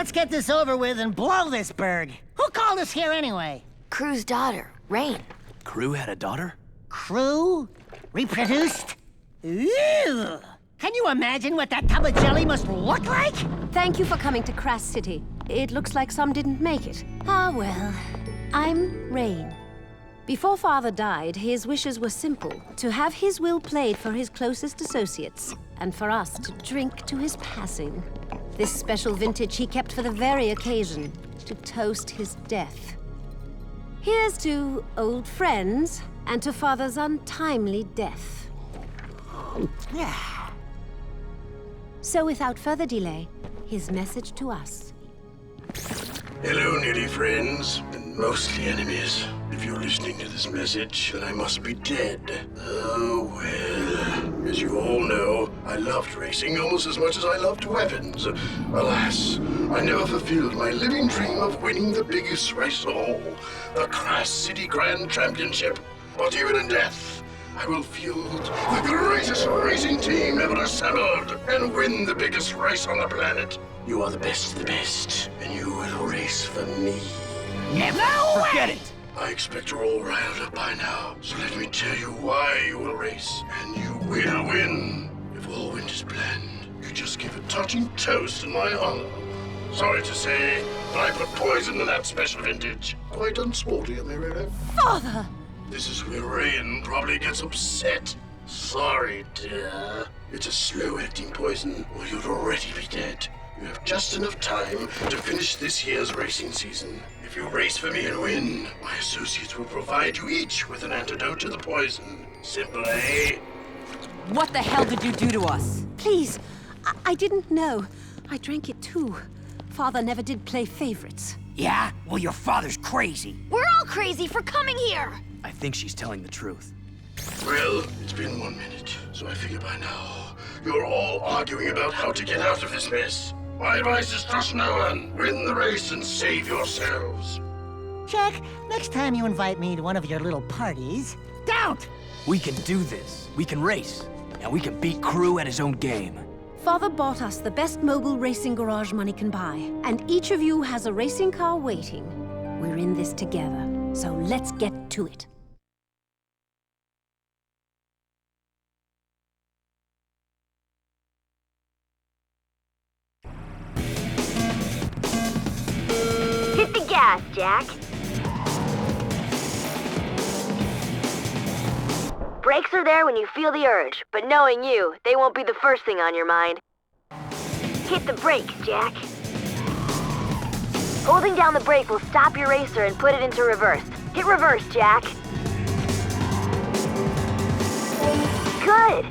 Let's get this over with and blow this bird. Who called us here anyway? Crew's daughter, Rain. Crew had a daughter? Crew? Reproduced? Ew! Can you imagine what that tub of jelly must look like? Thank you for coming to Crass City. It looks like some didn't make it. Ah, well. I'm Rain. Before Father died, his wishes were simple. To have his will played for his closest associates, and for us to drink to his passing. This special vintage he kept for the very occasion, to toast his death. Here's to old friends, and to Father's untimely death. So without further delay, his message to us. Hello, nearly friends, and mostly enemies. If you're listening to this message, then I must be dead. Oh, well. As you all know, I loved racing almost as much as I loved weapons. Alas, I never fulfilled my living dream of winning the biggest race of all, the Crass City Grand Championship. But even in death, I will field the greatest racing team ever assembled and win the biggest race on the planet. You are the best of the best, and you will race for me. Never Forget it! I expect you're all riled up by now, so let me tell you why you will race, and you will win. If all went as planned, you just give a touching toast in my honor. Sorry to say, but I put poison in that special vintage. Quite unsporty, am I right? Father! This is where Rain probably gets upset. Sorry, dear. It's a slow-acting poison, or you'd already be dead. You have just enough time to finish this year's racing season. If you race for me and win, my associates will provide you each with an antidote to the poison. Simple, eh? What the hell did you do to us? Please, I didn't know. I drank it too. Father never did play favorites. Yeah? Well, your father's crazy. We're all crazy for coming here! I think she's telling the truth. Well, it's been 1 minute, so I figure by now you're all arguing about how to get out of this mess. My advice is trust no one. Win the race and save yourselves. Jack, next time you invite me to one of your little parties, don't! We can do this. We can race. And we can beat Crew at his own game. Father bought us the best mobile racing garage money can buy, and each of you has a racing car waiting. We're in this together, so let's get to it. Hit the gas, Jack. Brakes are there when you feel the urge, but knowing you, they won't be the first thing on your mind. Hit the brakes, Jack. Holding down the brake will stop your racer and put it into reverse. Hit reverse, Jack. Good!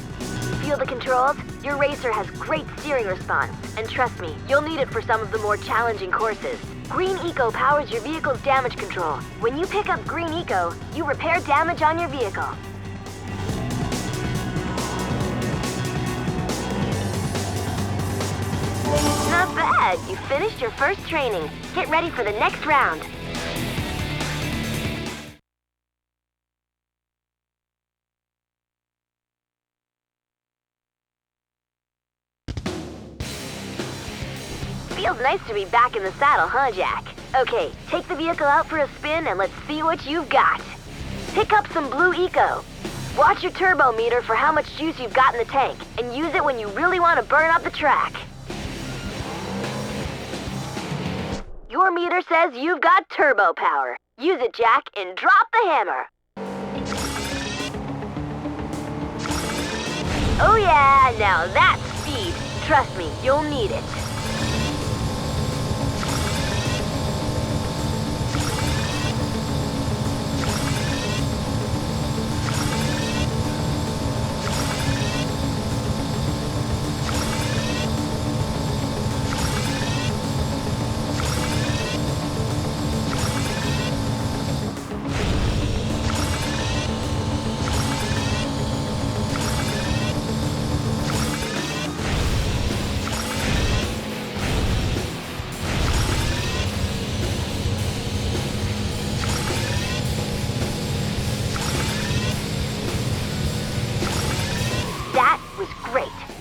Feel the controls? Your racer has great steering response, and trust me, you'll need it for some of the more challenging courses. Green Eco powers your vehicle's damage control. When you pick up Green Eco, you repair damage on your vehicle. Not bad. You finished your first training. Get ready for the next round. Feels nice to be back in the saddle, huh, Jack? Okay, take the vehicle out for a spin and let's see what you've got. Pick up some Blue Eco. Watch your turbo meter for how much juice you've got in the tank, and use it when you really want to burn up the track. Your meter says you've got turbo power. Use it, Jack, and drop the hammer. Oh yeah, now that's speed. Trust me, you'll need it.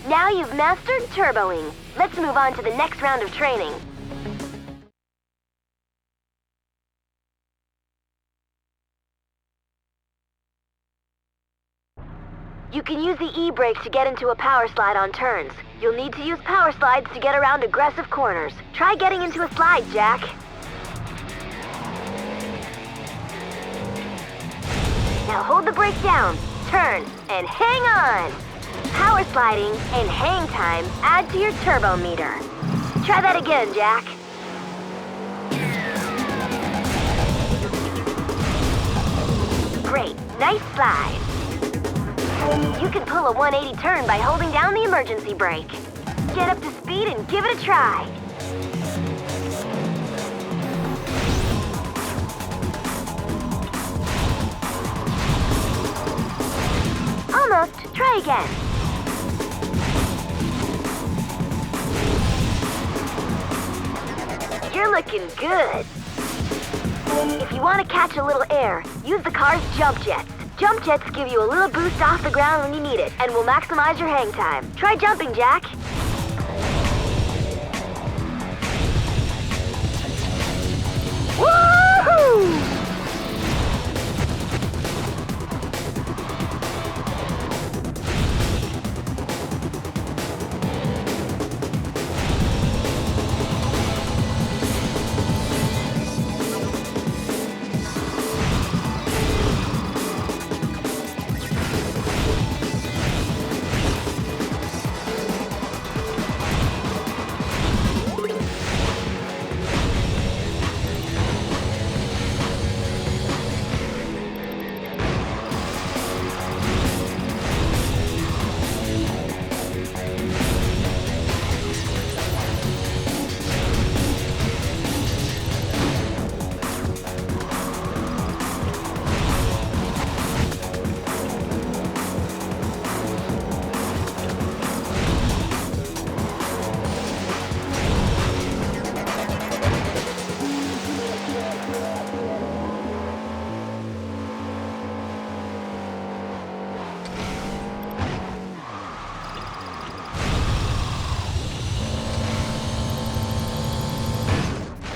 Now you've mastered turboing. Let's move on to the next round of training. You can use the E-brake to get into a power slide on turns. You'll need to use power slides to get around aggressive corners. Try getting into a slide, Jack. Now hold the brake down, turn, and hang on! Power sliding and hang time add to your turbo meter. Try that again, Jack. Great, nice slide. You can pull a 180 turn by holding down the emergency brake. Get up to speed and give it a try. Almost. Try again. You're looking good. If you want to catch a little air, use the car's jump jets. Jump jets give you a little boost off the ground when you need it and will maximize your hang time. Try jumping, Jack. Woohoo!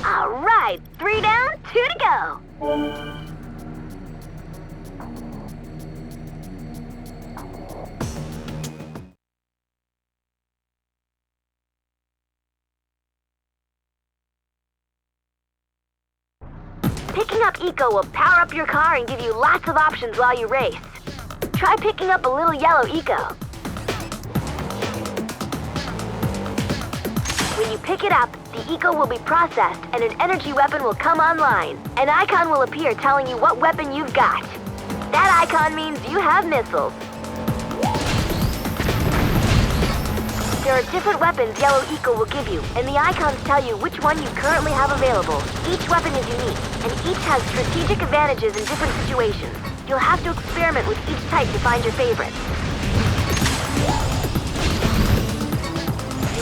All right, 3 down, 2 to go. Picking up Eco will power up your car and give you lots of options while you race. Try picking up a little yellow Eco. When you pick it up, the Eco will be processed and an energy weapon will come online. An icon will appear telling you what weapon you've got. That icon means you have missiles. There are different weapons Yellow Eco will give you, and the icons tell you which one you currently have available. Each weapon is unique, and each has strategic advantages in different situations. You'll have to experiment with each type to find your favorites.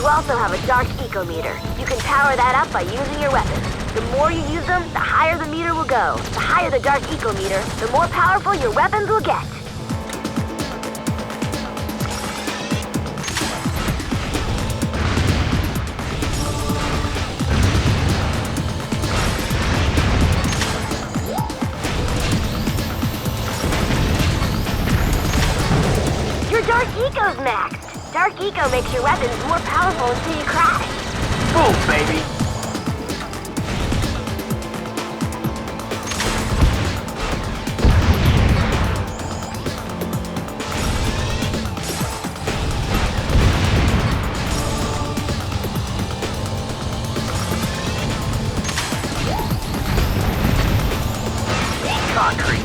You also have a dark eco meter. You can power that up by using your weapons. The more you use them, the higher the meter will go. The higher the dark eco meter, the more powerful your weapons will get. Your dark eco's maxed. Dark Eco makes your weapons more powerful until you crash. Boom, baby! Concrete.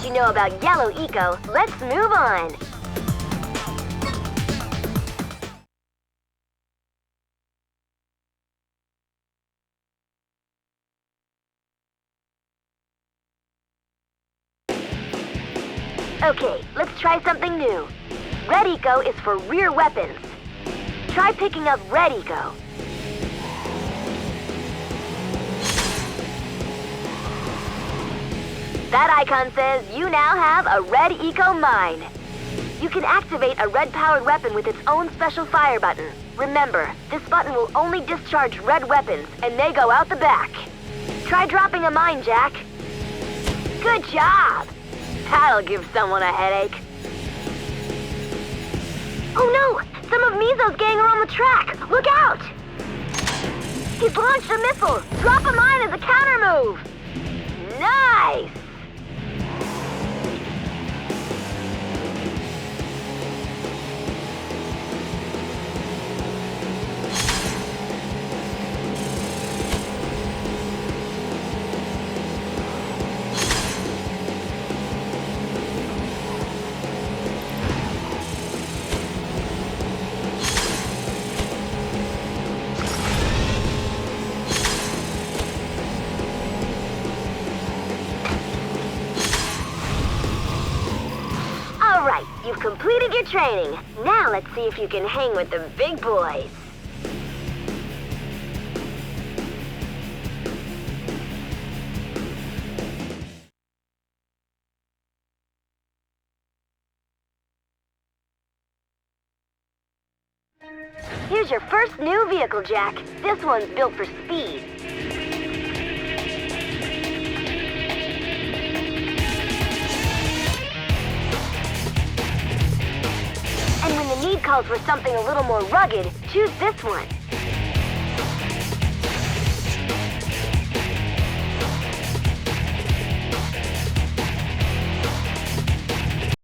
You know about Yellow Eco, let's move on. Okay, let's try something new. Red Eco is for rear weapons. Try picking up Red Eco. That icon says you now have a Red Eco Mine. You can activate a red-powered weapon with its own special fire button. Remember, this button will only discharge red weapons, and they go out the back. Try dropping a mine, Jack. Good job! That'll give someone a headache. Oh no! Some of Mizo's gang are on the track! Look out! He's launched a missile! Drop a mine as a counter move! Nice! You've completed your training. Now let's see if you can hang with the big boys. Here's your first new vehicle, Jack. This one's built for speed. And when the need calls for something a little more rugged, choose this one.